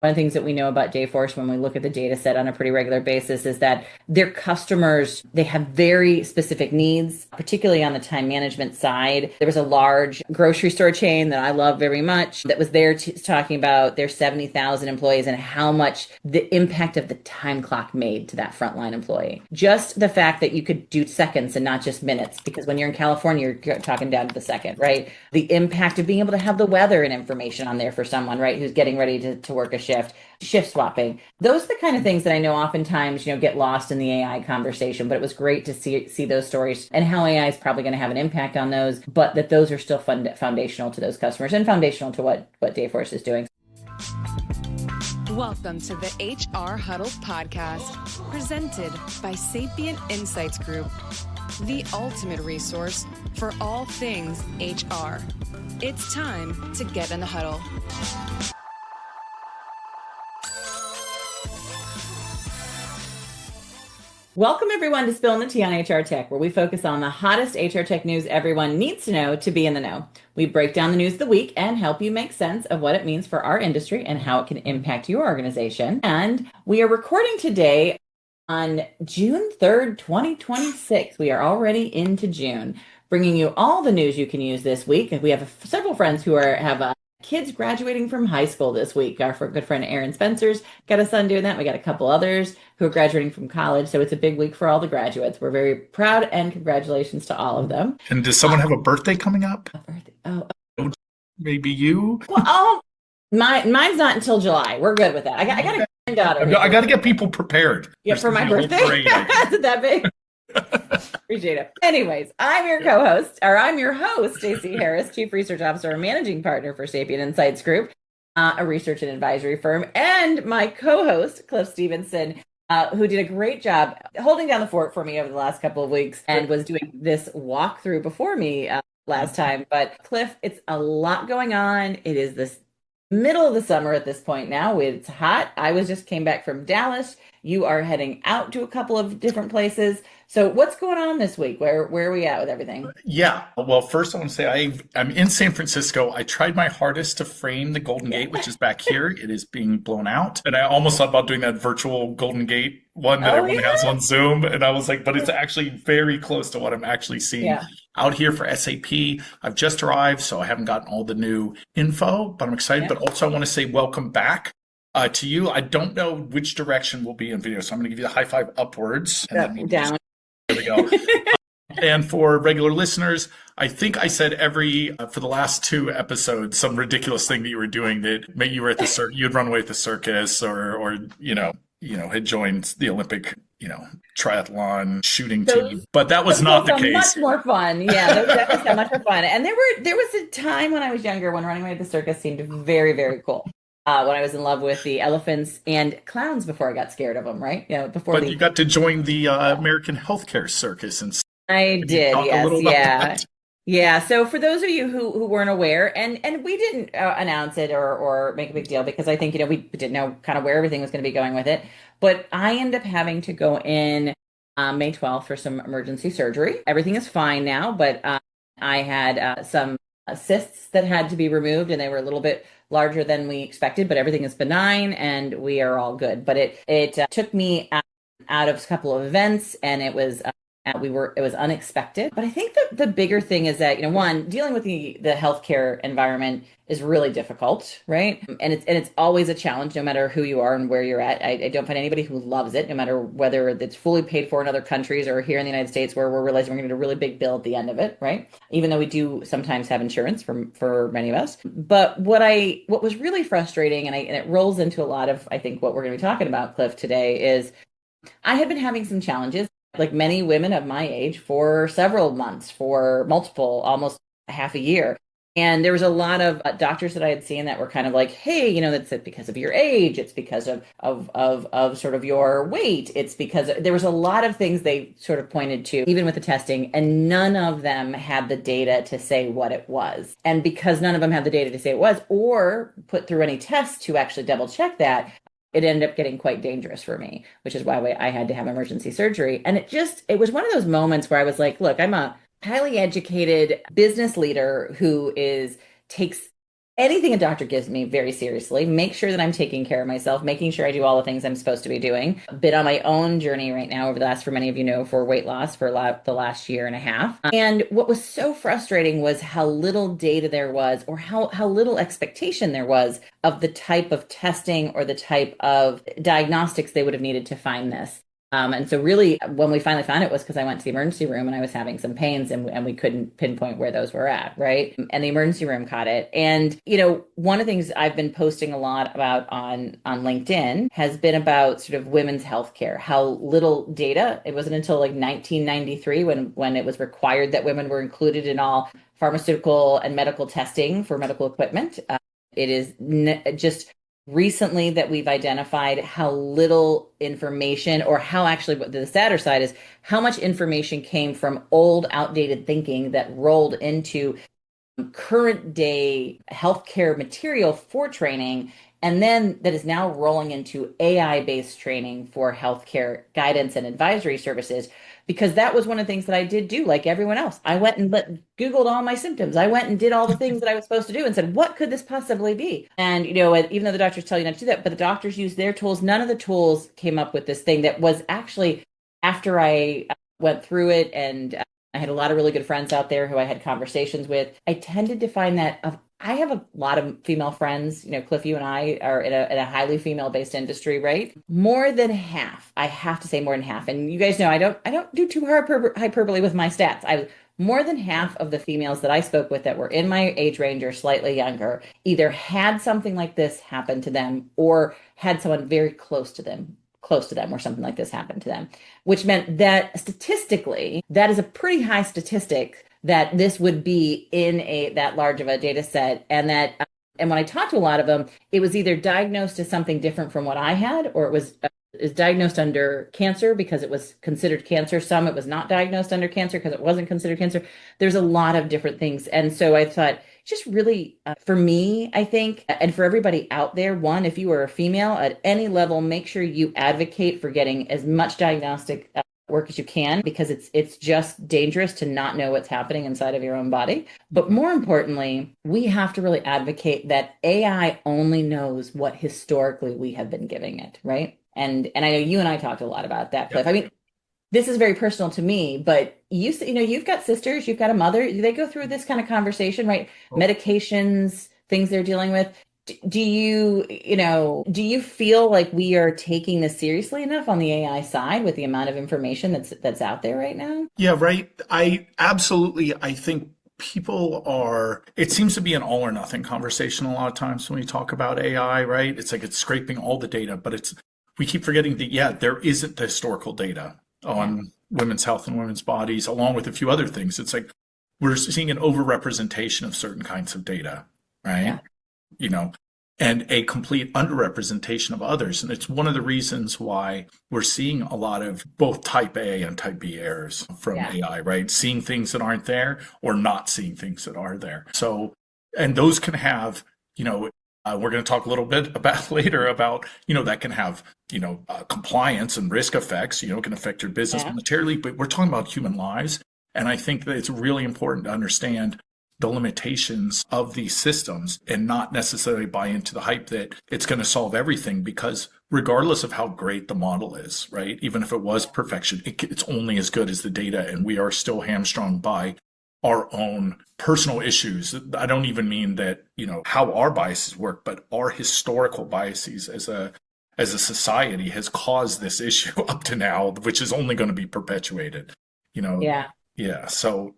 One of the things that we know about Dayforce when we look at the data set on a pretty regular basis is that their customers, they have very specific needs, particularly on the time management side. There was a large grocery store chain that I love very much that was there talking about their 70,000 employees and how much the impact of the time clock made to that frontline employee. Just the fact that you could do seconds and not just minutes, because when you're in California, you're talking down to the second, right? The impact of being able to have the weather and information on there for someone, right, who's getting ready to work a shift swapping. Those are the kind of things that I know oftentimes, get lost in the AI conversation, but it was great to see those stories and how AI is probably going to have an impact on those, but that those are still foundational to those customers and foundational to what Dayforce is doing. Welcome to the HR Huddle podcast, presented by Sapient Insights Group, the ultimate resource for all things HR. It's time to get in the huddle. Welcome everyone to Spilling the Tea on HR Tech, where we focus on the hottest HR tech news everyone needs to know to be in the know. We break down the news of the week and help you make sense of what it means for our industry and how it can impact your organization. And we are recording today on June 3rd, 2026. We are already into June, bringing you all the news you can use this week. We have several friends who have kids graduating from high school this week. Our good friend Aaron Spencer's got a son doing that. We got a couple others who are graduating from college. So it's a big week for all the graduates. We're very proud and congratulations to all of them. And does someone have a birthday coming up? A birthday? Oh. Maybe you? Well, mine's not until July. We're good with that. I got a granddaughter. I got to get people prepared. Yeah, for my birthday. Is it that big? Appreciate it. Anyways, I'm your host, Stacey Harris, Chief Research Officer and Managing Partner for Sapient Insights Group, a research and advisory firm, and my co-host, Cliff Stevenson, who did a great job holding down the fort for me over the last couple of weeks and was doing this walkthrough before me last time. But Cliff, it's a lot going on. It is this middle of the summer at this point now. It's hot. Just came back from Dallas. You are heading out to a couple of different places. So what's going on this week? Where are we at with everything? Yeah. Well, first I want to say I'm in San Francisco. I tried my hardest to frame the Golden Gate, which is back here. It is being blown out. And I almost thought about doing that virtual Golden Gate one that everyone has on Zoom. And I was like, but it's actually very close to what I'm actually seeing out here for SAP. I've just arrived, so I haven't gotten all the new info, but I'm excited. But also I want to say welcome back. To you. I don't know which direction we'll be in video, so I'm going to give you the high five upwards. And then down. There we go. And for regular listeners, I think I said for the last two episodes, some ridiculous thing that you were doing that maybe you were at the you'd run away at the circus or had joined the Olympic, triathlon shooting team. But that was not the case. Much more fun. Yeah, that was so much more fun. And there was a time when I was younger when running away at the circus seemed very, very cool. When I was in love with the elephants and clowns before I got scared of them, right? You got to join the American Healthcare Circus, and I did, yes, yeah. So for those of you who weren't aware, and we didn't announce it or make a big deal because I think we didn't know kind of where everything was going to be going with it, but I ended up having to go in May 12th for some emergency surgery. Everything is fine now, but I had some cysts that had to be removed, and they were a little bit larger than we expected, but everything is benign and we are all good. But it took me out of a couple of events, and it was unexpected. But I think that the bigger thing is that one, dealing with the healthcare environment is really difficult, right? And it's always a challenge, no matter who you are and where you're at. I don't find anybody who loves it, no matter whether it's fully paid for in other countries or here in the United States, where we're realizing we're going to get a really big bill at the end of it, right? Even though we do sometimes have insurance for many of us. But what was really frustrating, and it rolls into a lot of I think what we're going to be talking about, Cliff, today, is I had been having some challenges, like many women of my age, for several months, for multiple, almost half a year. And there was a lot of doctors that I had seen that were kind of like, hey, that's because of your age. It's because of sort of your weight. It's because there was a lot of things they sort of pointed to, even with the testing, and none of them had the data to say what it was. And because none of them had the data to say it was, or put through any tests to actually double check that, it ended up getting quite dangerous for me, which is why I had to have emergency surgery. And it was one of those moments where I was like, look, I'm a highly educated business leader who takes anything a doctor gives me very seriously, make sure that I'm taking care of myself, making sure I do all the things I'm supposed to be doing. Been on my own journey right now over the last, for many of you know, for weight loss for the last year and a half. And what was so frustrating was how little data there was, or how little expectation there was of the type of testing or the type of diagnostics they would have needed to find this. And so really when we finally found it was because I went to the emergency room and I was having some pains and we couldn't pinpoint where those were at, right? And the emergency room caught it. And, one of the things I've been posting a lot about on LinkedIn has been about sort of women's healthcare, how little data. It wasn't until like 1993 when it was required that women were included in all pharmaceutical and medical testing for medical equipment. It is just recently that we've identified how little information, or how actually what the sadder side is, how much information came from old, outdated thinking that rolled into current day healthcare material for training, and then that is now rolling into AI based training for healthcare guidance and advisory services. Because that was one of the things that I did do, like everyone else. I went and Googled all my symptoms. I went and did all the things that I was supposed to do and said, what could this possibly be? And, even though the doctors tell you not to do that, but the doctors use their tools. None of the tools came up with this thing that was actually, after I went through it, and I had a lot of really good friends out there who I had conversations with, I tended to find that I have a lot of female friends. Cliff, you and I are in a highly female-based industry, right? More than half, I have to say more than half. And you guys know I don't do too hyperbole with my stats. More than half of the females that I spoke with that were in my age range or slightly younger either had something like this happen to them or had someone very close to them where something like this happened to them, which meant that statistically, that is a pretty high statistic that this would be in that large of a data set. And when I talked to a lot of them, it was either diagnosed as something different from what I had, or it was is diagnosed under cancer because it was considered cancer. Some it was not diagnosed under cancer because it wasn't considered cancer. There's a lot of different things. And so I thought, just really, for me, I think, and for everybody out there, one, if you are a female at any level, make sure you advocate for getting as much diagnostic work as you can, because it's just dangerous to not know what's happening inside of your own body. But more importantly, we have to really advocate that AI only knows what historically we have been giving it, right? And I know you and I talked a lot about that, Cliff. Yep. I mean, this is very personal to me, but you've got sisters, you've got a mother. They go through this kind of conversation, right? Oh. Medications, things they're dealing with. Do you feel like we are taking this seriously enough on the AI side with the amount of information that's out there right now? Yeah, right. I think it seems to be an all or nothing conversation a lot of times when we talk about AI, right? It's like it's scraping all the data, but we keep forgetting that, yeah, there isn't the historical data on women's health and women's bodies, along with a few other things. It's like we're seeing an overrepresentation of certain kinds of data, right? Yeah. And a complete underrepresentation of others. And it's one of the reasons why we're seeing a lot of both type A and type B errors from AI, right? Seeing things that aren't there or not seeing things that are there. So, and those can have, we're going to talk a little bit about later about, that can have, compliance and risk effects, can affect your business monetarily, but we're talking about human lives. And I think that it's really important to understand the limitations of these systems and not necessarily buy into the hype that it's going to solve everything, because regardless of how great the model is, right? Even if it was perfection, it's only as good as the data, and we are still hamstrung by our own personal issues. I don't even mean that, how our biases work, but our historical biases as a society has caused this issue up to now, which is only going to be perpetuated, Yeah. So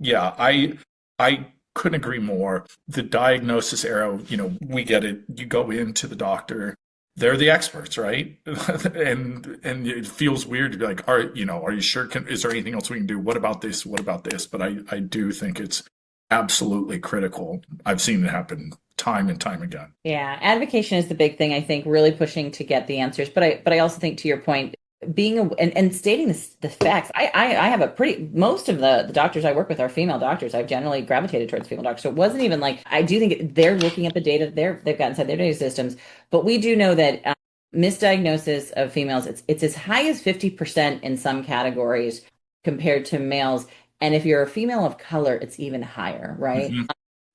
I couldn't agree more. The diagnosis era, we get it. You go into the doctor, they're the experts, right? and it feels weird to be like, are you sure? Is there anything else we can do? What about this? What about this? But I do think it's absolutely critical. I've seen it happen time and time again. Yeah, advocacy is the big thing, I think, really pushing to get the answers. But I also think, to your point, and stating the facts. I have most of the doctors I work with are female doctors. I've generally gravitated towards female doctors. So it wasn't even like, I do think they're looking at the data they've got inside their data systems. But we do know that misdiagnosis of females, it's as high as 50% in some categories compared to males. And if you're a female of color, it's even higher, right? Mm-hmm.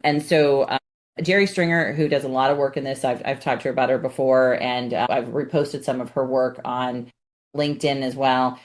And so Jerry Stringer, who does a lot of work in this, I've talked to her about her before, and I've reposted some of her work on LinkedIn as well.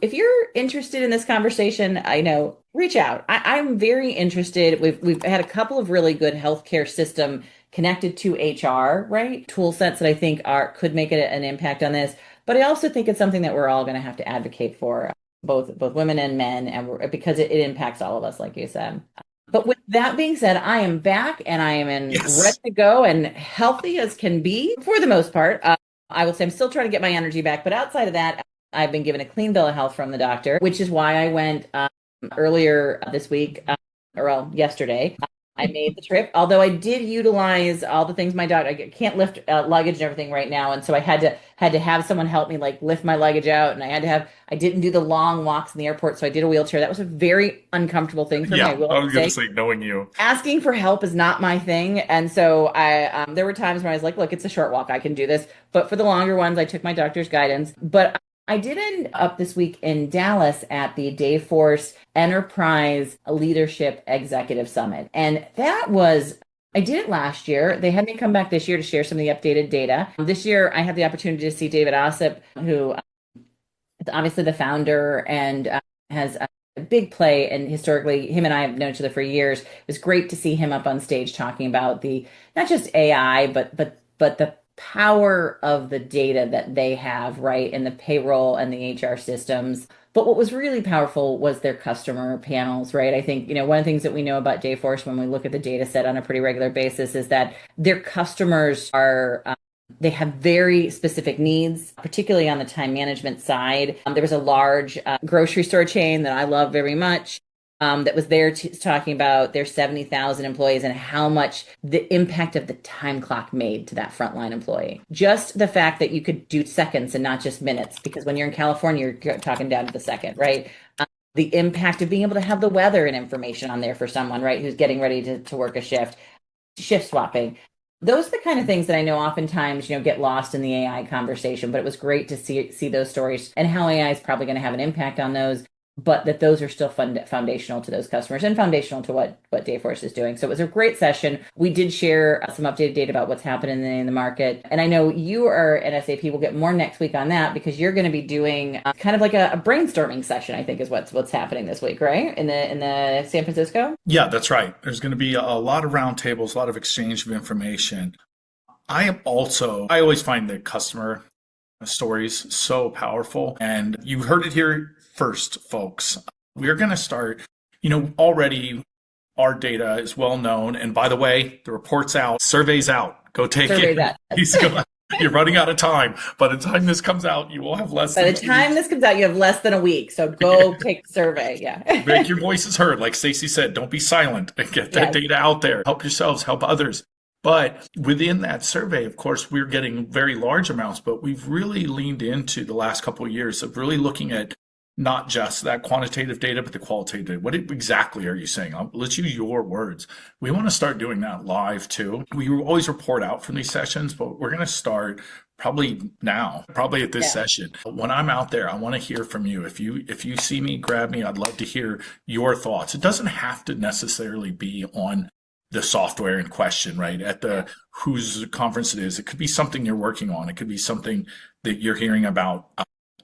If you're interested in this conversation, I know, reach out. I'm very interested. We've had a couple of really good healthcare system connected to HR, right? Tool sets that I think could make an impact on this. But I also think it's something that we're all going to have to advocate for, both women and men, and because it impacts all of us, like you said. But with that being said, I am back and I am ready to go and healthy as can be for the most part. I will say I'm still trying to get my energy back, but outside of that, I've been given a clean bill of health from the doctor, which is why I went earlier this week, yesterday. I made the trip, although I did utilize all the things my doctor. I can't lift luggage and everything right now, and so I had to have someone help me like lift my luggage out, and I didn't do the long walks in the airport, so I did a wheelchair. That was a very uncomfortable thing for me. I was going to say, knowing you, asking for help is not my thing, and so I there were times where I was like, look, it's a short walk, I can do this, but for the longer ones, I took my doctor's guidance. But I did end up this week in Dallas at the Dayforce Enterprise Leadership Executive Summit. And I did it last year. They had me come back this year to share some of the updated data. This year, I had the opportunity to see David Ossip, who is obviously the founder and has a big play. And historically, him and I have known each other for years. It was great to see him up on stage talking about not just AI, but the power of the data that they have, right, in the payroll and the HR systems. But what was really powerful was their customer panels, right? I think, one of the things that we know about Dayforce when we look at the data set on a pretty regular basis is that their customers they have very specific needs, particularly on the time management side. There was a large grocery store chain that I love very much. That was there talking about their 70,000 employees and how much the impact of the time clock made to that frontline employee. Just the fact that you could do seconds and not just minutes, because when you're in California, you're talking down to the second, right? The impact of being able to have the weather and information on there for someone, right, who's getting ready to work a shift swapping. Those are the kind of things that I know oftentimes, get lost in the AI conversation, but it was great to see those stories and how AI is probably going to have an impact on those, but that those are still foundational to those customers and foundational to what Dayforce is doing. So it was a great session. We did share some updated data about what's happening in the market. And I know you are at SAP. We'll get more next week on that because you're going to be doing kind of like a brainstorming session, I think is what's happening this week, right? In the San Francisco? Yeah, that's right. There's going to be a lot of roundtables, a lot of exchange of information. I always find the customer stories so powerful. And you heard it here first, folks. We're going to start, already our data is well known. And by the way, the report's out, survey's out. Go take it. You're running out of time. By the time this comes out, you will have less. By the time this comes out, you have less than a week. So go take the survey. Yeah. Make your voices heard. Like Stacey said, don't be silent and get that data out there. Help yourselves, help others. But within that survey, of course, we're getting very large amounts, but we've really leaned into the last couple of years of really looking at not just that quantitative data, but the qualitative data. What exactly are you saying? Let's use your words. We want to start doing that live too. We always report out from these sessions, but we're going to start probably at this session. When I'm out there, I want to hear from you. If you see me, grab me. I'd love to hear your thoughts. It doesn't have to necessarily be on the software in question, right? At whose conference it is. It could be something you're working on. It could be something that you're hearing about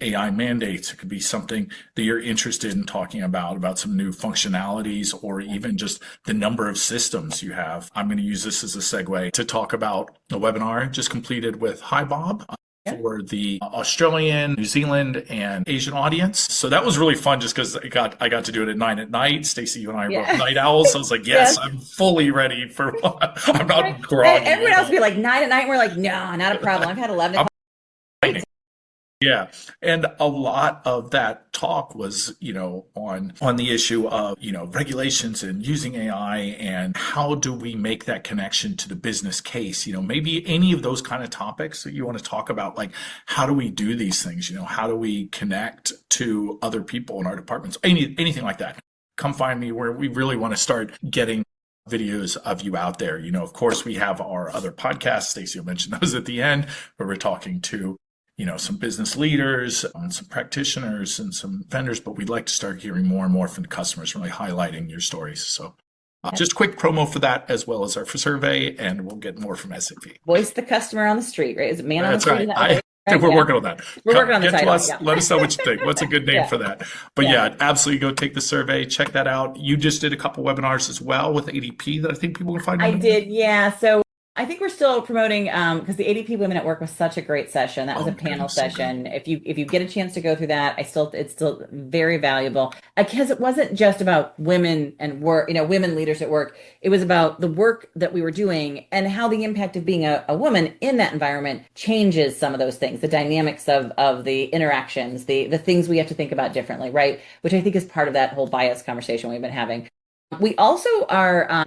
AI mandates. It could be something that you're interested in talking about some new functionalities, or even just the number of systems you have. I'm going to use this as a segue to talk about a webinar just completed with Hi Bob for the Australian, New Zealand, and Asian audience. So that was really fun just because I got to do it at 9 at night. Stacey, you and I are both night owls. So I was like, yes, I'm fully ready for I'm not groggy. Everyone else would be like 9 at night. And we're like, no, not a problem. I've had 11 o'clock. Yeah. And a lot of that talk was, on the issue of, regulations and using AI and how do we make that connection to the business case, maybe any of those kind of topics that you want to talk about, like how do we do these things? How do we connect to other people in our departments? Anything like that. Come find me where we really want to start getting videos of you out there. Of course, we have our other podcasts. Stacey will mention those at the end, where we're talking to some business leaders and some practitioners and some vendors, but we'd like to start hearing more and more from the customers, really highlighting your stories. So Just quick promo for that as well as our survey, and we'll get more from SAP. Voice the customer on the street, right? Is it man on the street? That's right. I think we're working on that. We're working on the title. Let us know what you think. What's a good name for that? But absolutely go take the survey. Check that out. You just did a couple webinars as well with ADP that I think people can find. I did, yeah. So I think we're still promoting because the ADP Women at Work was such a great session. That was a panel session. If you get a chance to go through that, it's still very valuable because it wasn't just about women and work, women leaders at work. It was about the work that we were doing and how the impact of being a woman in that environment changes some of those things, the dynamics of the interactions, the things we have to think about differently, right? Which I think is part of that whole bias conversation we've been having. We also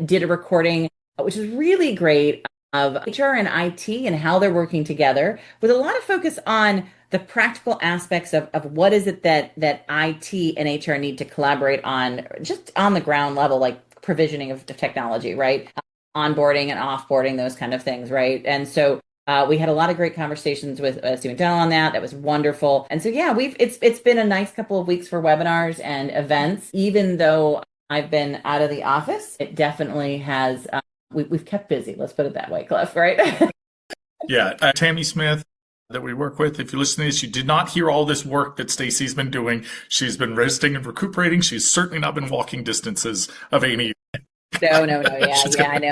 did a recording, which is really great, of HR and IT and how they're working together with a lot of focus on the practical aspects of what is it that IT and HR need to collaborate on just on the ground level, like provisioning of technology, right? Onboarding and offboarding, those kind of things, right? And so we had a lot of great conversations with Steve McDonnell on that. That was wonderful. And so, it's been a nice couple of weeks for webinars and events. Even though I've been out of the office, it definitely has we've kept busy. Let's put it that way, Cliff, right? Tammy Smith that we work with, if you listen to this, you did not hear all this work that Stacey's been doing. She's been resting and recuperating. She's certainly not been walking distances of Amy. No. I know.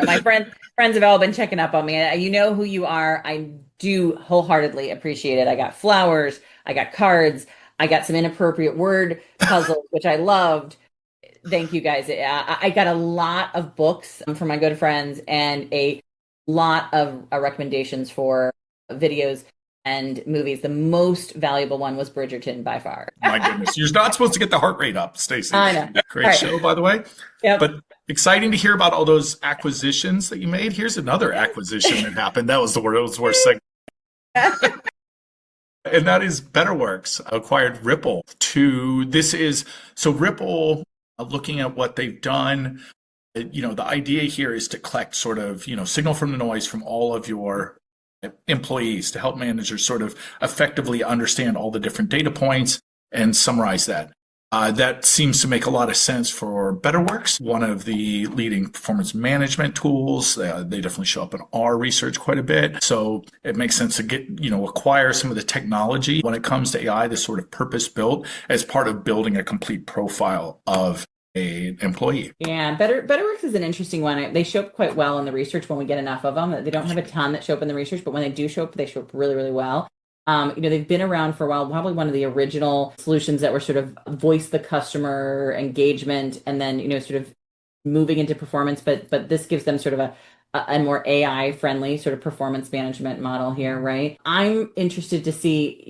My friends have all been checking up on me. You know who you are. I do wholeheartedly appreciate it. I got flowers. I got cards. I got some inappropriate word puzzles, which I loved. Thank you, guys. I got a lot of books from my good friends and a lot of recommendations for videos and movies. The most valuable one was Bridgerton by far. My goodness. You're not supposed to get the heart rate up, Stacey. I know. Great show, by the way. Yep. But exciting to hear about all those acquisitions that you made. Here's another acquisition that happened. That was the worst segment. And that is Betterworks acquired Rypple. Rypple, looking at what they've done, the idea here is to collect sort of, signal from the noise from all of your employees to help managers sort of effectively understand all the different data points and summarize that. That seems to make a lot of sense for Betterworks, one of the leading performance management tools. They definitely show up in our research quite a bit. So it makes sense to acquire some of the technology when it comes to AI that's sort of purpose built as part of building a complete profile of an employee. Yeah, Betterworks is an interesting one. They show up quite well in the research when we get enough of them. They don't have a ton that show up in the research, but when they do show up, they show up really, really well. They've been around for a while, probably one of the original solutions that were sort of voice the customer engagement and then, sort of moving into performance. But this gives them sort of a more AI friendly sort of performance management model here, right? I'm interested to see,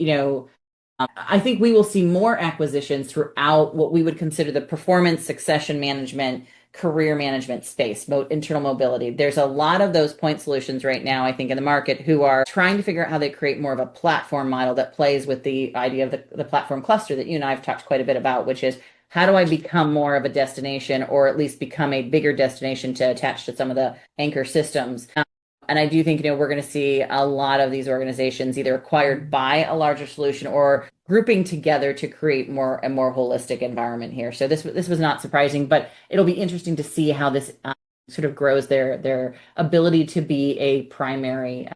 I think we will see more acquisitions throughout what we would consider the performance succession management, career management space, internal mobility. There's a lot of those point solutions right now, I think, in the market who are trying to figure out how they create more of a platform model that plays with the idea of the platform cluster that you and I have talked quite a bit about, which is how do I become more of a destination or at least become a bigger destination to attach to some of the anchor systems? And I do think, we're going to see a lot of these organizations either acquired by a larger solution or grouping together to create a more holistic environment here. So this was not surprising, but it'll be interesting to see how this sort of grows their ability to be a primary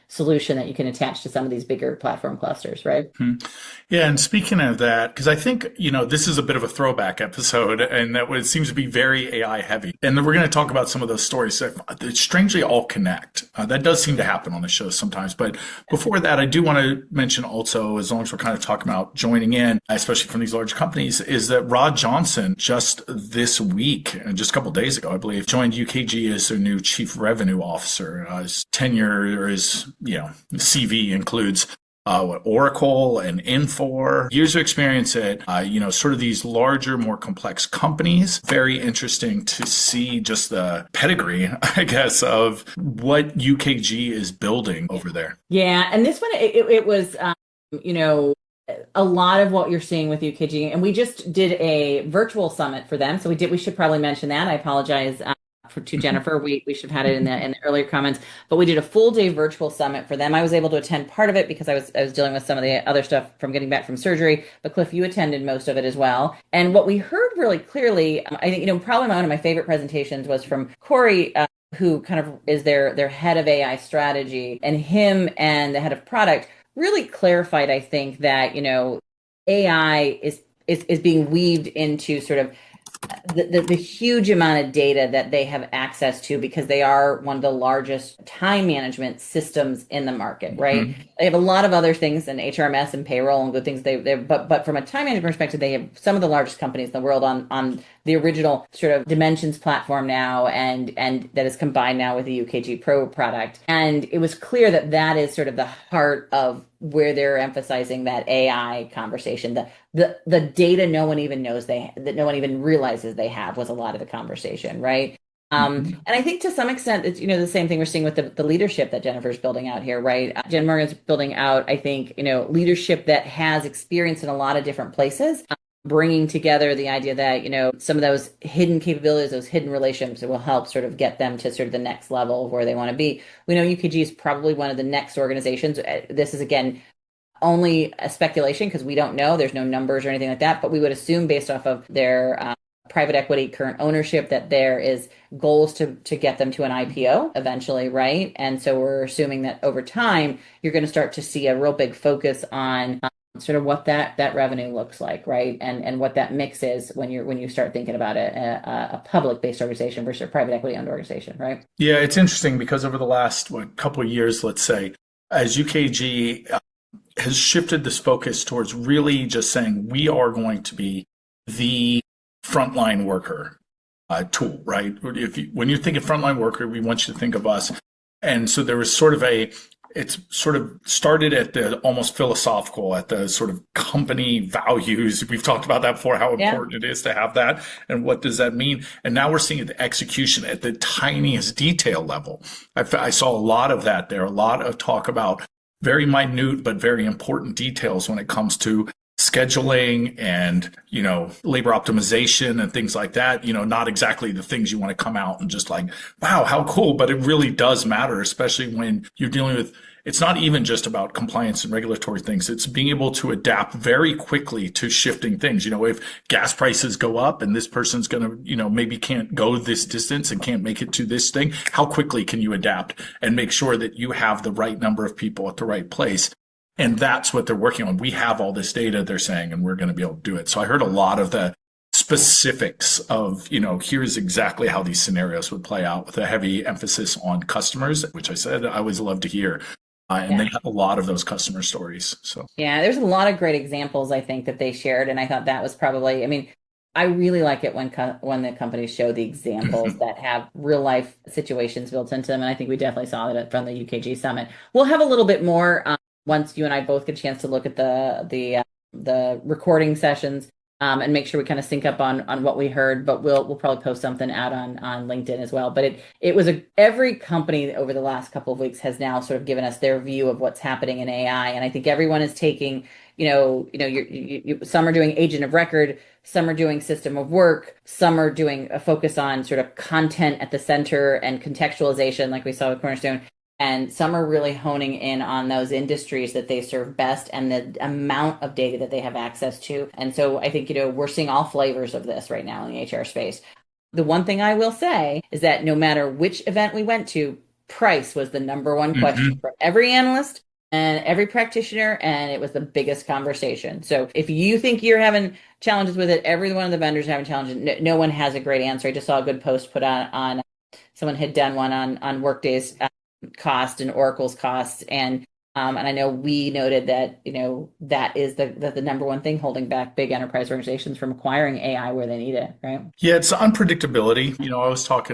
solution that you can attach to some of these bigger platform clusters, right? Mm-hmm. Yeah, and speaking of that, because I think, this is a bit of a throwback episode, and that it seems to be very AI heavy. And we're going to talk about some of those stories that strangely all connect. That does seem to happen on the show sometimes. But before that, I do want to mention also, as long as we're kind of talking about joining in, especially from these large companies, is that Rod Johnson just this week, just a couple of days ago, I believe, joined UKG as their new chief revenue officer. His tenure or his CV includes Oracle and Infor, years of experience at, sort of these larger, more complex companies. Very interesting to see just the pedigree, I guess, of what UKG is building over there. Yeah. And this one, it was, a lot of what you're seeing with UKG. And we just did a virtual summit for them. So we should probably mention that. I apologize to Jennifer. We should have had it in the earlier comments, but we did a full day virtual summit for them. I was able to attend part of it because I was dealing with some of the other stuff from getting back from surgery. But Cliff, you attended most of it as well. And what we heard really clearly, I think, probably one of my favorite presentations was from Corey, who kind of is their head of AI strategy, and him and the head of product really clarified, I think, that, AI is being weaved into sort of the huge amount of data that they have access to, because they are one of the largest time management systems in the market, right? Mm-hmm. They have a lot of other things and HRMS and payroll and good things. But from a time management perspective, they have some of the largest companies in the world on the original sort of Dimensions platform now, and that is combined now with the UKG Pro product. And it was clear that that is sort of the heart of where they're emphasizing that AI conversation. The data no one even knows that no one even realizes they have was a lot of the conversation, right? And I think to some extent, it's, the same thing we're seeing with the leadership that Jennifer's building out here, right? Jen Morgan's building out, I think, leadership that has experience in a lot of different places, bringing together the idea that, some of those hidden capabilities, those hidden relationships will help sort of get them to sort of the next level of where they want to be. We know UKG is probably one of the next organizations. This is, again, only a speculation because we don't know. There's no numbers or anything like that, but we would assume based off of their private equity current ownership that there is goals to get them to an IPO eventually, right? And so we're assuming that over time, you're going to start to see a real big focus on sort of what that revenue looks like, right? And what that mix is when you start thinking about a public-based organization versus a private equity-owned organization, right? Yeah, it's interesting because over the last couple of years, let's say, as UKG has shifted this focus towards really just saying we are going to be the frontline worker tool, right? When you think of frontline worker, we want you to think of us. And so there was sort of it's sort of started at the almost philosophical, at the sort of company values. We've talked about that before, how important it is to have that and what does that mean. And now we're seeing the execution at the tiniest detail level. I saw a lot of that there, a lot of talk about very minute but very important details when it comes to scheduling and, labor optimization and things like that, not exactly the things you want to come out and just like, wow, how cool. But it really does matter, especially when you're dealing with, it's not even just about compliance and regulatory things. It's being able to adapt very quickly to shifting things. If gas prices go up and this person's going to, maybe can't go this distance and can't make it to this thing, how quickly can you adapt and make sure that you have the right number of people at the right place? And that's what they're working on. We have all this data, they're saying, and we're going to be able to do it. So I heard a lot of the specifics of, here's exactly how these scenarios would play out, with a heavy emphasis on customers, which I said I always love to hear. And they have a lot of those customer stories. So yeah, there's a lot of great examples, I think, that they shared. And I thought that was probably, I really like it when the companies show the examples that have real life situations built into them. And I think we definitely saw that from the UKG Summit. We'll have a little bit more once you and I both get a chance to look at the recording sessions and make sure we kind of sync up on what we heard. But we'll probably post something out on LinkedIn as well. But it was every company over the last couple of weeks has now sort of given us their view of what's happening in AI, and I think everyone is taking some are doing agent of record, some are doing system of work, some are doing a focus on sort of content at the center and contextualization, like we saw with Cornerstone. And some are really honing in on those industries that they serve best and the amount of data that they have access to. And so I think, we're seeing all flavors of this right now in the HR space. The one thing I will say is that no matter which event we went to, price was the number one question for every analyst and every practitioner, and it was the biggest conversation. So if you think you're having challenges with it, every one of the vendors are having challenges. No one has a great answer. I just saw a good post put on someone had done one on Workday's cost and Oracle's costs, and I know we noted that that is the number one thing holding back big enterprise organizations from acquiring AI where they need it, right? Yeah, it's unpredictability.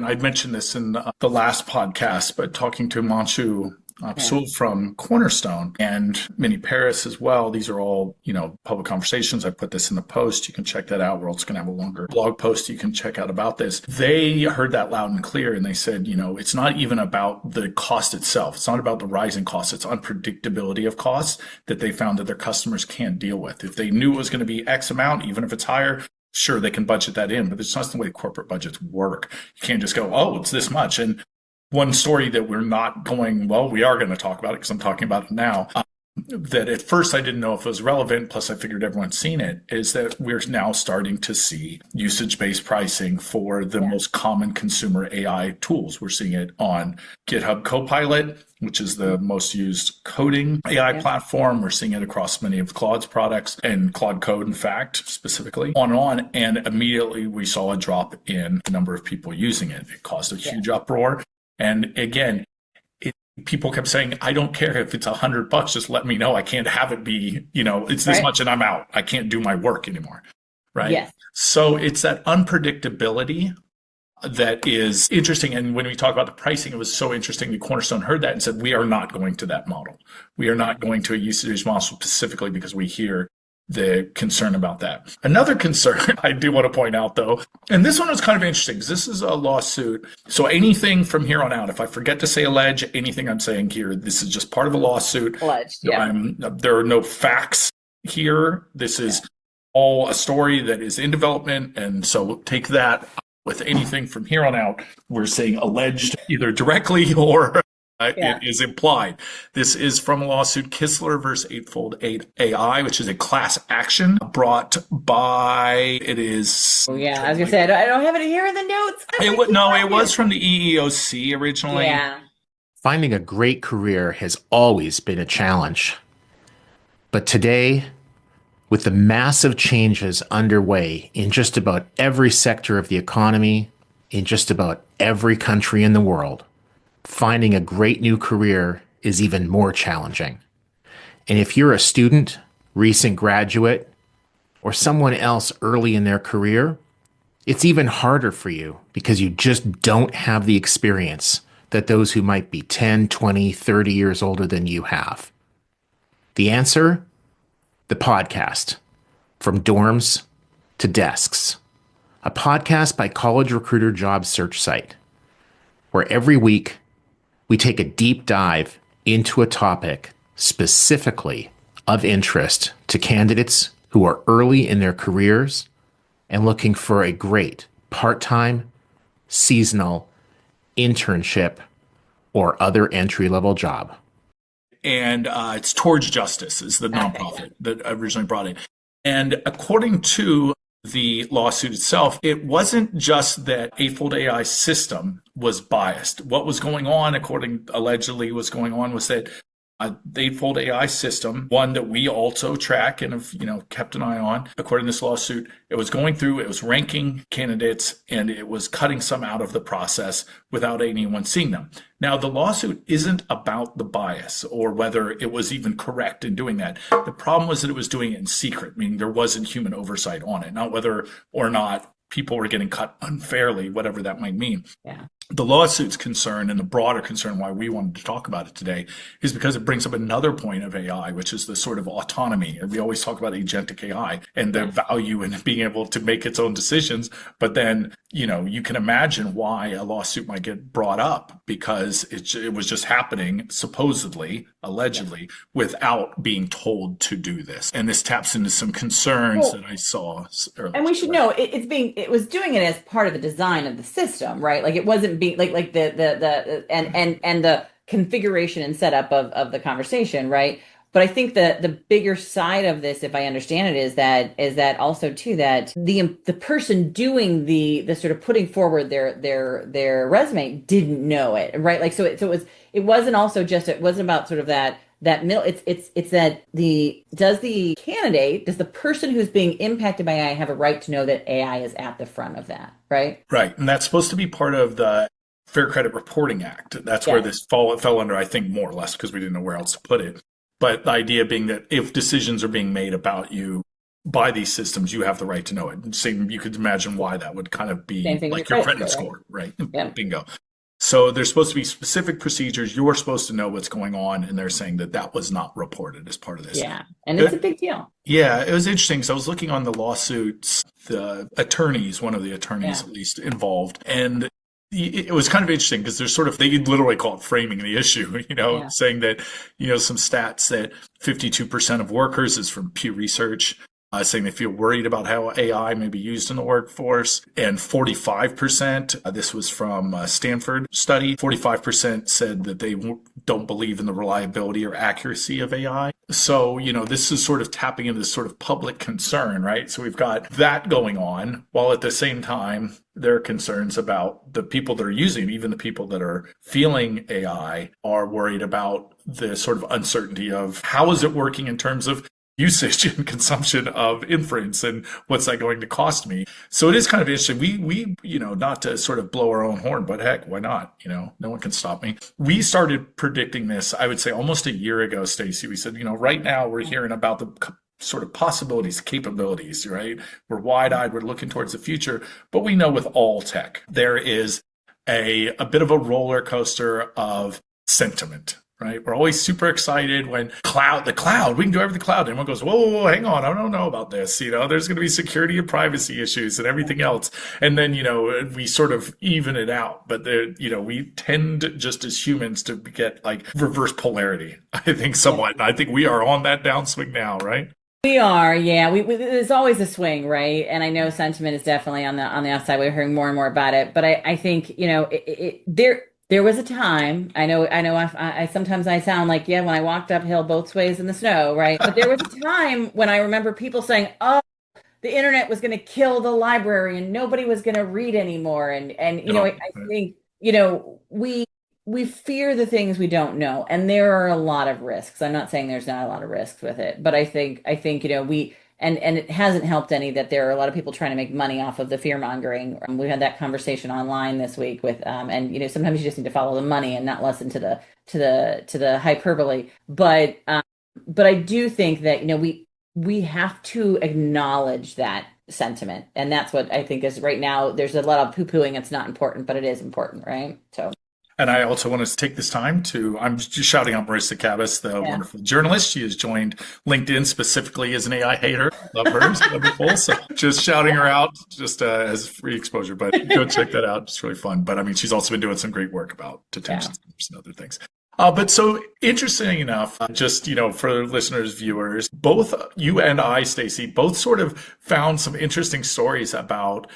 I'd mentioned this in the last podcast, but talking to Manshu Absul from Cornerstone and Minnie Paris as well. These are all, public conversations. I put this in the post. You can check that out. We're also going to have a longer blog post you can check out about this. They heard that loud and clear, and they said, it's not even about the cost itself. It's not about the rising costs. It's unpredictability of costs that they found that their customers can't deal with. If they knew it was going to be X amount, even if it's higher, sure, they can budget that in, but it's not the way corporate budgets work. You can't just go, oh, it's this much. And one story that we're not going, well, we are going to talk about it because I'm talking about it now, that at first I didn't know if it was relevant, plus I figured everyone's seen it, is that we're now starting to see usage-based pricing for the most common consumer AI tools. We're seeing it on GitHub Copilot, which is the most used coding AI platform. We're seeing it across many of Claude's products and Claude Code, in fact, specifically, on and on. And immediately we saw a drop in the number of people using it. It caused a huge uproar. And again, people kept saying, I don't care if it's $100, just let me know. I can't have it be, it's this much and I'm out. I can't do my work anymore. Right. Yes. So it's that unpredictability that is interesting. And when we talk about the pricing, it was so interesting. The Cornerstone heard that and said, we are not going to that model. We are not going to a usage model specifically because we hear the concern about that. Another concern I do want to point out, though, and this one was kind of interesting because this is a lawsuit. So anything from here on out, if I forget to say allege, anything I'm saying here, this is just part of a lawsuit. Alleged, yeah. There are no facts here. This is all a story that is in development. And so take that with anything from here on out. We're saying alleged either directly or it is implied. This is from a lawsuit, Kistler versus Eightfold AI, which is a class action brought by, it is... Oh, yeah, I was going to say, I don't have it here in the notes. It was from the EEOC originally. Yeah. Finding a great career has always been a challenge. But today, with the massive changes underway in just about every sector of the economy, in just about every country in the world, finding a great new career is even more challenging. And if you're a student, recent graduate, or someone else early in their career, it's even harder for you because you just don't have the experience that those who might be 10, 20, 30 years older than you have. The answer? The podcast. From dorms to desks. A podcast by College Recruiter job search site, where every week we take a deep dive into a topic specifically of interest to candidates who are early in their careers and looking for a great part-time, seasonal, internship, or other entry-level job. And it's Towards Justice is the nonprofit that originally brought it. And according to the lawsuit itself, it wasn't just that Eightfold AI system was biased. What was going on, allegedly was going on, was that the Eightfold AI system, one that we also track and have, kept an eye on, according to this lawsuit, it was going through, it was ranking candidates, and it was cutting some out of the process without anyone seeing them. Now, the lawsuit isn't about the bias or whether it was even correct in doing that. The problem was that it was doing it in secret, meaning there wasn't human oversight on it, not whether or not people were getting cut unfairly, whatever that might mean. Yeah. The lawsuit's concern and the broader concern why we wanted to talk about it today is because it brings up another point of AI, which is the sort of autonomy. And we always talk about agentic AI and the value in being able to make its own decisions. But then, you can imagine why a lawsuit might get brought up because it was just happening, supposedly, allegedly, without being told to do this. And this taps into some concerns that I saw earlier. And we should know it was doing it as part of the design of the system, right? Like it wasn't being like the and the configuration and setup of the conversation, right? But I think the bigger side of this, if I understand it, is that also too that the person doing the sort of putting forward their resume didn't know it, right? Like it wasn't about sort of that middle. It's that does the person who's being impacted by AI have a right to know that AI is at the front of that, right? Right, and that's supposed to be part of the Fair Credit Reporting Act. That's where this fell under, I think, more or less, because we didn't know where else to put it. But the idea being that if decisions are being made about you by these systems, you have the right to know it. Same, you could imagine why that would kind of be like your credit score, right? Yeah. Bingo. So there's supposed to be specific procedures. You're supposed to know what's going on, and they're saying that was not reported as part of this. Yeah, and it's a big deal. Yeah, it was interesting. So I was looking on the lawsuits, the attorneys, one of the attorneys at least involved, and it was kind of interesting because they literally call it framing the issue, saying that, some stats that 52% of workers is from Pew Research. saying they feel worried about how AI may be used in the workforce. And 45%, this was from a Stanford study, 45% said that they don't believe in the reliability or accuracy of AI. So, this is sort of tapping into this sort of public concern, right? So we've got that going on, while at the same time, there are concerns about the people that are using, even the people that are feeling AI are worried about the sort of uncertainty of how is it working in terms of usage and consumption of inference, and what's that going to cost me? So it is kind of interesting. We not to sort of blow our own horn, but heck, why not? No one can stop me. We started predicting this, I would say, almost a year ago, Stacey. We said, right now we're hearing about the sort of possibilities, capabilities, right? We're wide-eyed, we're looking towards the future, but we know with all tech, there is a bit of a roller coaster of sentiment. Right? We're always super excited when the cloud, we can do everything cloud. And everyone goes, whoa, hang on. I don't know about this. There's going to be security and privacy issues and everything else. And then, we sort of even it out. But, we tend just as humans to get like reverse polarity, I think somewhat. And I think we are on that downswing now, right? We are, yeah. There's always a swing, right? And I know sentiment is definitely on the outside. We're hearing more and more about it. But I think, there was a time, I know I sometimes I sound like, when I walked uphill both ways in the snow, right? But there was a time when I remember people saying, oh, the internet was going to kill the library and nobody was going to read anymore. And I think, we fear the things we don't know. And there are a lot of risks. I'm not saying there's not a lot of risks with it, but I think, and it hasn't helped any that there are a lot of people trying to make money off of the fear mongering. We had that conversation online this week with, and sometimes you just need to follow the money and not listen to the hyperbole. But I do think that we have to acknowledge that sentiment, and that's what I think is right now. There's a lot of poo-pooing. It's not important, but it is important, right? So. And I also want to take this time I'm just shouting out Marissa Cabas, the wonderful journalist. She has joined LinkedIn specifically as an AI hater. Love her. She's wonderful. So just shouting her out just as free exposure, but go check that out. It's really fun. But I mean, she's also been doing some great work about detention centers and other things. But so interesting enough, just, for listeners, viewers, both you and I, Stacey, both sort of found some interesting stories about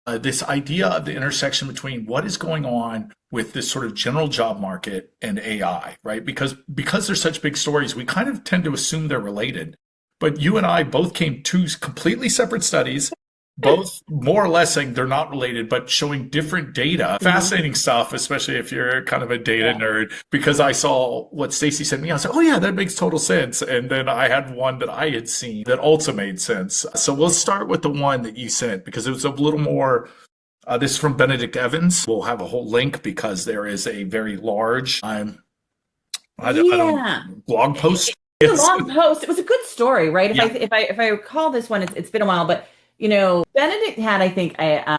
this idea of the intersection between what is going on with this sort of general job market and AI, right? Because they're such big stories, we kind of tend to assume they're related. But you and I both came two completely separate studies, both more or less saying they're not related, but showing different data. Fascinating stuff, especially if you're kind of a data nerd, because I saw what Stacey sent me. I was like, oh yeah, that makes total sense. And then I had one that I had seen that also made sense. So we'll start with the one that you sent because it was a little more. This is from Benedict Evans. We'll have a whole link because there is a very large blog post. It's a long post. It was a good story, right? If I recall this one, it's been a while, but Benedict had, I think, I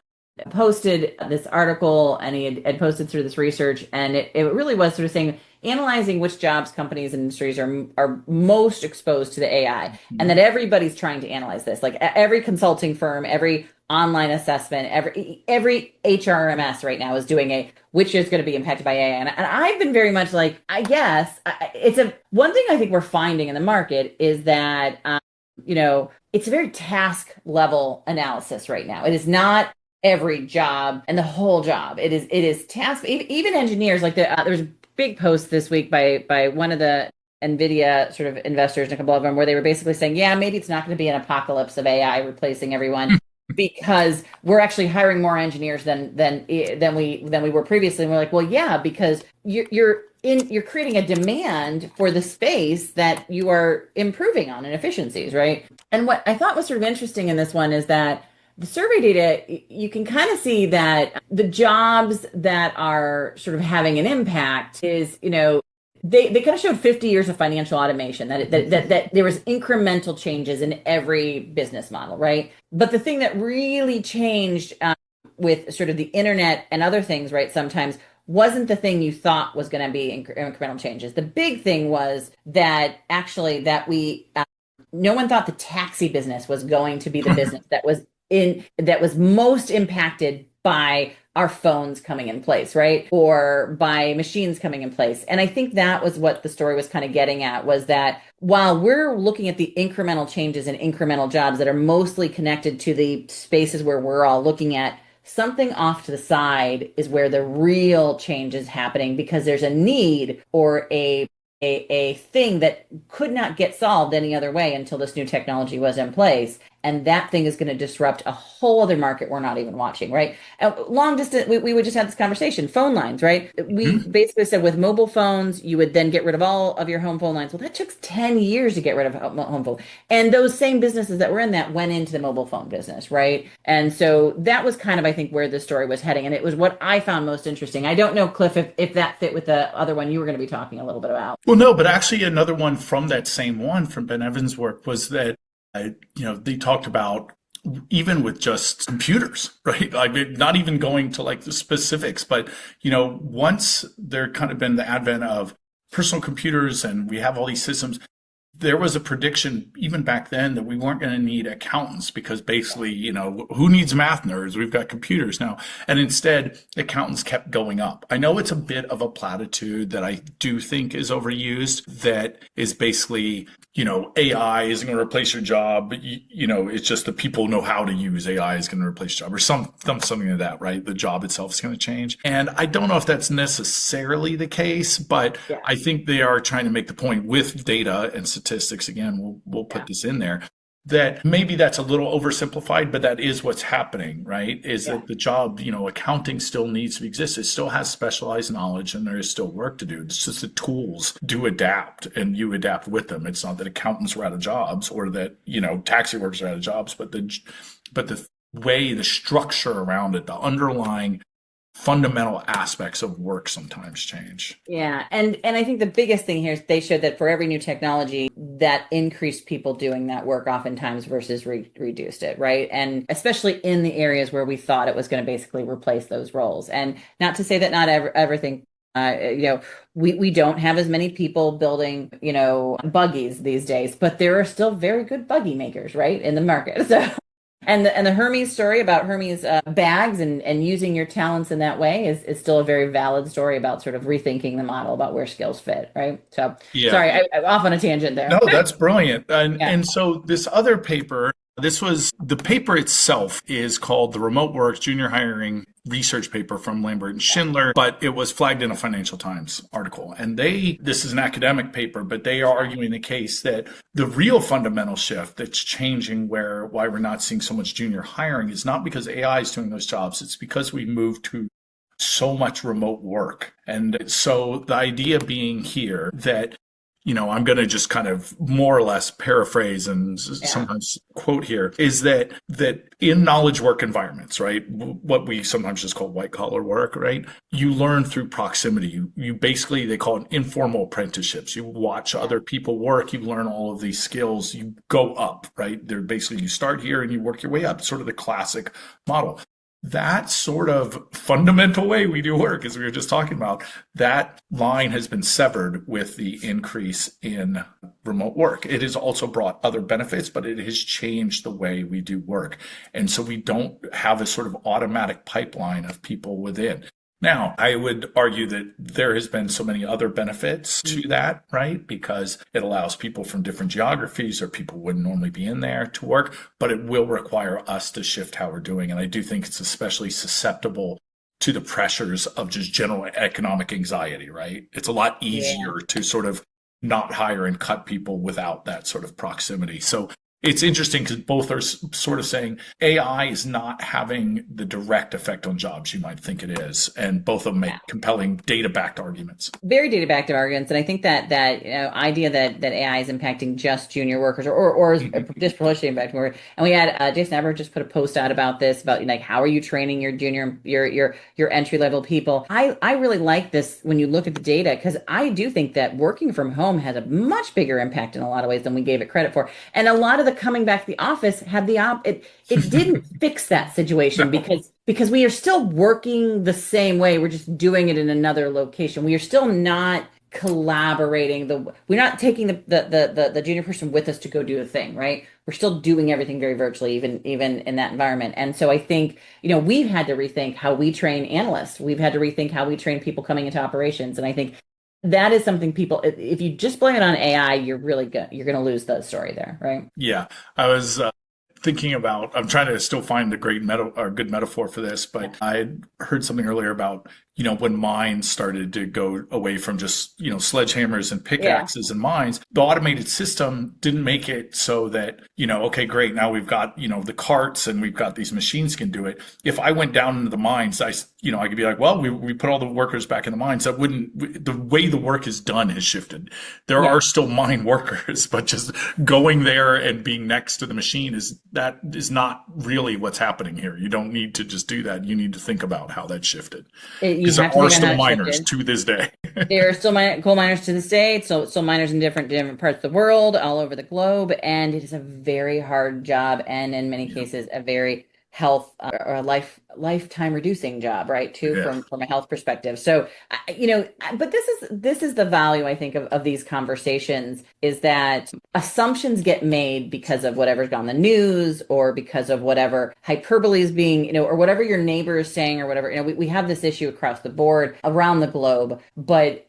posted this article, and he had posted through this research, and it really was sort of saying, analyzing which jobs, companies, and industries are most exposed to the AI, and that everybody's trying to analyze this. Like every consulting firm, every online assessment, every HRMS right now is doing which is going to be impacted by AI. And I've been very much like, I guess one thing I think we're finding in the market is that, it's a very task level analysis right now. It is not every job and the whole job. It is task, even engineers, like there was a big post this week by one of the NVIDIA sort of investors and a couple of them where they were basically saying, maybe it's not going to be an apocalypse of AI replacing everyone. Because we're actually hiring more engineers than we were previously. And we're like, well, yeah, because you're creating a demand for the space that you are improving on in efficiencies, right? And what I thought was sort of interesting in this one is that the survey data, you can kind of see that the jobs that are sort of having an impact is, they kind of showed 50 years of financial automation, that there was incremental changes in every business model, right? But the thing that really changed with sort of the internet and other things, right, sometimes wasn't the thing you thought was going to be incremental changes. The big thing was that actually no one thought the taxi business was going to be the business that was most impacted by our phones coming in place, right? Or by machines coming in place. And I think that was what the story was kind of getting at, was that while we're looking at the incremental changes and incremental jobs that are mostly connected to the spaces where we're all looking at, something off to the side is where the real change is happening, because there's a need or a thing that could not get solved any other way until this new technology was in place. And that thing is going to disrupt a whole other market we're not even watching, right? Long distance, we would just have this conversation, phone lines, right? We basically said with mobile phones, you would then get rid of all of your home phone lines. Well, that took 10 years to get rid of home phone. And those same businesses that were in that went into the mobile phone business, right? And so that was kind of, I think, where the story was heading. And it was what I found most interesting. I don't know, Cliff, if that fit with the other one you were going to be talking a little bit about. Well, no, but actually another one from that same one from Ben Evans' work was that they talked about even with just computers, right? Like not even going to like the specifics, but once there kind of been the advent of personal computers and we have all these systems, there was a prediction even back then that we weren't going to need accountants because basically, who needs math nerds? We've got computers now. And instead, accountants kept going up. I know it's a bit of a platitude that I do think is overused, that is basically, AI isn't going to replace your job. It's just the people who know how to use AI is going to replace your job or something like that, right? The job itself is going to change. And I don't know if that's necessarily the case, but yeah. I think they are trying to make the point with data and statistics. Again, we'll put this in there, that maybe that's a little oversimplified, but that is what's happening, right? Is that the job, accounting still needs to exist. It still has specialized knowledge and there is still work to do. It's just the tools do adapt and you adapt with them. It's not that accountants are out of jobs or that, taxi workers are out of jobs, but the way, the structure around it, the underlying fundamental aspects of work sometimes change. Yeah. And I think the biggest thing here is they showed that for every new technology, that increased people doing that work oftentimes versus reduced it, right? And especially in the areas where we thought it was going to basically replace those roles. And not to say that not everything, we don't have as many people building, buggies these days, but there are still very good buggy makers, right, in the market. So. And the Hermes story about Hermes bags and using your talents in that way is still a very valid story about sort of rethinking the model about where skills fit, right? So, sorry, I'm off on a tangent there. No, that's brilliant. And so this other paper, the paper itself is called the Remote Work Junior Hiring Research Paper from Lambert and Schindler, but it was flagged in a Financial Times article. And this is an academic paper, but they are arguing the case that the real fundamental shift that's changing why we're not seeing so much junior hiring is not because AI is doing those jobs. It's because we moved to so much remote work. And so the idea being here that I'm going to just kind of more or less paraphrase and sometimes quote here, is that in knowledge work environments, right, what we sometimes just call white collar work, right, you learn through proximity. You basically, they call it informal apprenticeships. You watch other people work, you learn all of these skills, you go up, right? They're basically, you start here and you work your way up, sort of the classic model. That sort of fundamental way we do work, as we were just talking about, that line has been severed with the increase in remote work. It has also brought other benefits, but it has changed the way we do work. And so we don't have a sort of automatic pipeline of people within. Now, I would argue that there has been so many other benefits to that, right? Because it allows people from different geographies or people who wouldn't normally be in there to work, but it will require us to shift how we're doing. And I do think it's especially susceptible to the pressures of just general economic anxiety, right? It's a lot easier to sort of not hire and cut people without that sort of proximity. So it's interesting because both are sort of saying AI is not having the direct effect on jobs you might think it is. And both of them make compelling data-backed arguments. Very data-backed arguments. And I think that idea that AI is impacting just junior workers or disproportionately impacting workers. And we had Jason Ever just put a post out about this, about like, how are you training your junior, your entry-level people? I really like this when you look at the data, because I do think that working from home has a much bigger impact in a lot of ways than we gave it credit for. And a lot of the coming back to the office had it didn't fix that situation because we are still working the same way. We're just doing it in another location. We are still not collaborating. We're not taking the junior person with us to go do a thing, right? We're still doing everything very virtually, even in that environment. And so I think, we've had to rethink how we train analysts. We've had to rethink how we train people coming into operations. And I think that is something people, if you just blame it on AI, you're going to lose the story there, right? Yeah. I was thinking about, I'm trying to still find a great or good metaphor for this, but I heard something earlier about, when mines started to go away from just, sledgehammers and pickaxes and mines, the automated system didn't make it so that, okay, great. Now we've got, the carts and we've got these machines can do it. If I went down into the mines, I could be like, well, we put all the workers back in the mines. That wouldn't, the way the work is done has shifted. There are still mine workers, but just going there and being next to the machine is not really what's happening here. You don't need to just do that. You need to think about how that shifted. Because there are still miners to this day. There are still coal miners to this day. So still miners in different parts of the world, all over the globe, and it is a very hard job, and in many cases, a very health or a lifetime reducing job, right? Too, from a health perspective. So, but this is the value, I think, of these conversations, is that assumptions get made because of whatever's on the news, or because of whatever hyperbole is being, or whatever your neighbor is saying, or whatever. We have this issue across the board around the globe, but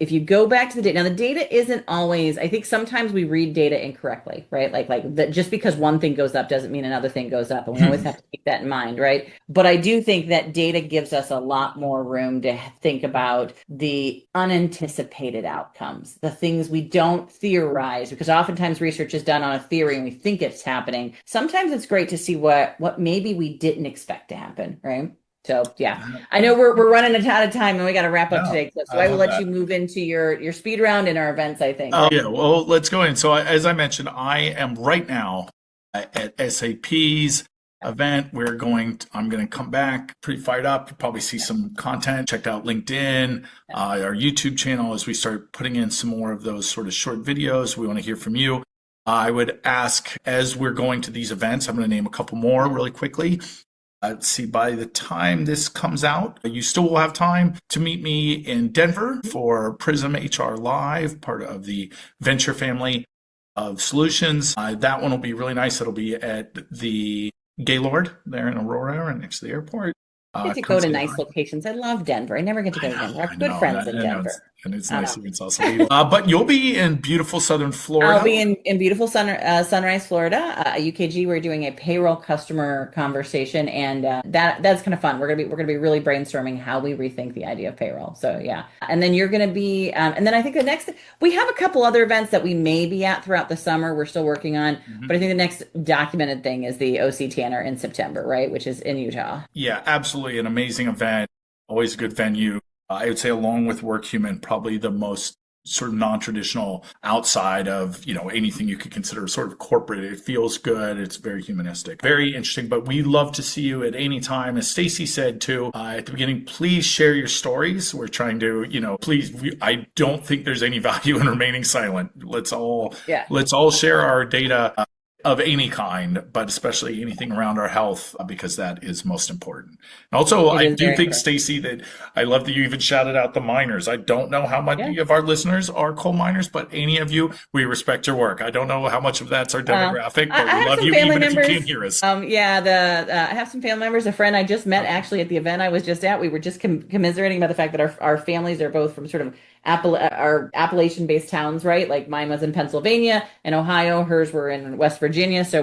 if you go back to the data, now the data isn't always, I think sometimes we read data incorrectly, right? Like that just because one thing goes up doesn't mean another thing goes up. And we always have to keep that in mind, right? But I do think that data gives us a lot more room to think about the unanticipated outcomes, the things we don't theorize, because oftentimes research is done on a theory and we think it's happening. Sometimes it's great to see what maybe we didn't expect to happen, right? So yeah, I know we're running out of time and we got to wrap up today. So I will let you move into your speed round and our events, I think. Yeah, well, let's go in. So as I mentioned, I am right now at SAP's event. I'm going to come back pretty fired up. You'll probably see some content. Check out LinkedIn, our YouTube channel, as we start putting in some more of those sort of short videos. We want to hear from you. I would ask, as we're going to these events, I'm going to name a couple more really quickly. Let's see, by the time this comes out, you still will have time to meet me in Denver for Prism HR Live, part of the venture family of solutions. That one will be really nice. It'll be at the Gaylord there in Aurora, right next to the airport. I get to go to nice locations. I love Denver. I never get to go to Denver. I have good friends in Denver. And it's nice even South Florida. But you'll be in beautiful Southern Florida. I'll be in beautiful Sunrise, Florida. UKG, we're doing a payroll customer conversation, and that's kind of fun. We're gonna be really brainstorming how we rethink the idea of payroll. So yeah, and then you're gonna be, and then I think we have a couple other events that we may be at throughout the summer. We're still working on, but I think the next documented thing is the OC Tanner in September, right? Which is in Utah. Yeah, absolutely, an amazing event. Always a good venue. I would say, along with WorkHuman, probably the most sort of non-traditional outside of, anything you could consider sort of corporate. It feels good. It's very humanistic, very interesting, but we love to see you at any time. As Stacey said too, at the beginning, please share your stories. We're trying to, I don't think there's any value in remaining silent. Let's all share our data. Of any kind, but especially anything around our health, because that is most important. And also, I do think, Stacey, that I love that you even shouted out the miners. I don't know how many of our listeners are coal miners, but any of you, we respect your work. I don't know how much of that's our demographic, but we love you even if you can't hear us. I have some family members. A friend I just met actually at the event I was just at. We were just commiserating about the fact that our families are both from sort of our Appalachian-based towns, right? Like mine was in Pennsylvania and Ohio. Hers were in West Virginia. So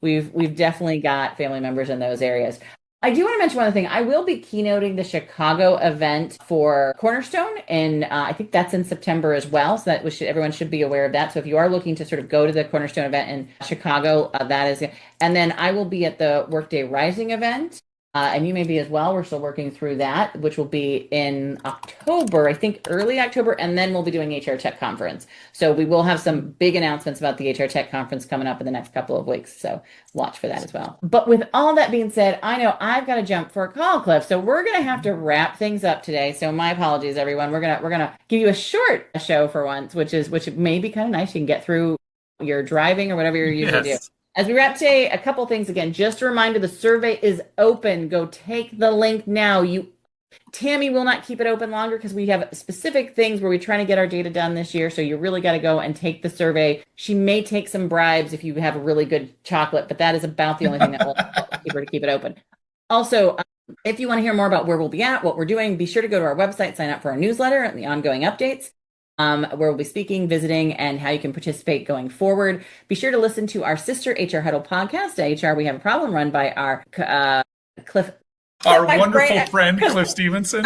we've definitely got family members in those areas. I do want to mention one other thing. I will be keynoting the Chicago event for Cornerstone, and I think that's in September as well. So that everyone should be aware of that. So if you are looking to sort of go to the Cornerstone event in Chicago, that is. And then I will be at the Workday Rising event. And you may be as well. We're still working through that, which will be in October, I think early October, and then we'll be doing HR Tech Conference. So we will have some big announcements about the HR Tech Conference coming up in the next couple of weeks. So watch for that as well. But with all that being said, I know I've got to jump for a call, Cliff. So we're going to have to wrap things up today. So my apologies, everyone. We're gonna give you a short show for once, which may be kind of nice. You can get through your driving or whatever you're usually do. As we wrap today, a couple things again. Just a reminder, the survey is open. Go take the link now. Tammy will not keep it open longer because we have specific things where we're trying to get our data done this year. So you really got to go and take the survey. She may take some bribes if you have a really good chocolate, but that is about the only thing that will keep her to keep it open. Also, if you want to hear more about where we'll be at, what we're doing, be sure to go to our website, sign up for our newsletter and the ongoing updates, where we'll be speaking, visiting, and how you can participate going forward. Be sure to listen to our sister HR Huddle podcast, HR We Have a Problem, run by our Cliff. Our wonderful friend, Cliff Stevenson.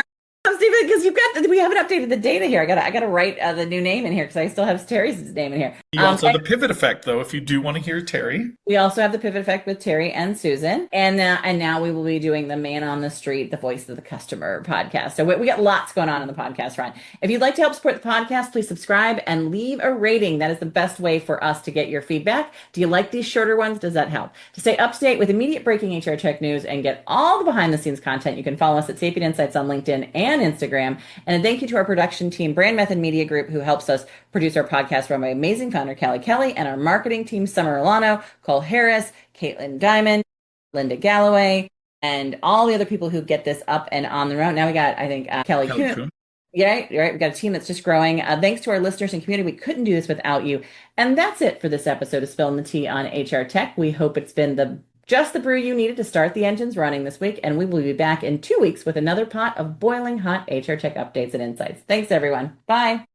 Steven, because we haven't updated the data here. I gotta write the new name in here because I still have Terry's name in here. You also have the pivot effect, though, if you do want to hear Terry. We also have the pivot effect with Terry and Susan, and now we will be doing the Man on the Street, the Voice of the Customer podcast. So we got lots going on the podcast front. If you'd like to help support the podcast, please subscribe and leave a rating. That is the best way for us to get your feedback. Do you like these shorter ones? Does that help? To stay up to date with immediate breaking HR tech news and get all the behind the scenes content, you can follow us at Sapient Insights on LinkedIn and Instagram. And a thank you to our production team, Brand Method Media Group, who helps us produce our podcast, run by amazing founder Kelly Kelly, and our marketing team, Summer Alano, Cole Harris, Caitlin Diamond, Linda Galloway, and all the other people who get this up and on the road. Now we got, I think, Kelly Kuhn. Yeah, right. We've got a team that's just growing. Thanks to our listeners and community. We couldn't do this without you. And that's it for this episode of Spilling the Tea on HR Tech. We hope it's been just the brew you needed to start the engines running this week, and we will be back in 2 weeks with another pot of boiling hot HR tech updates and insights. Thanks, everyone. Bye.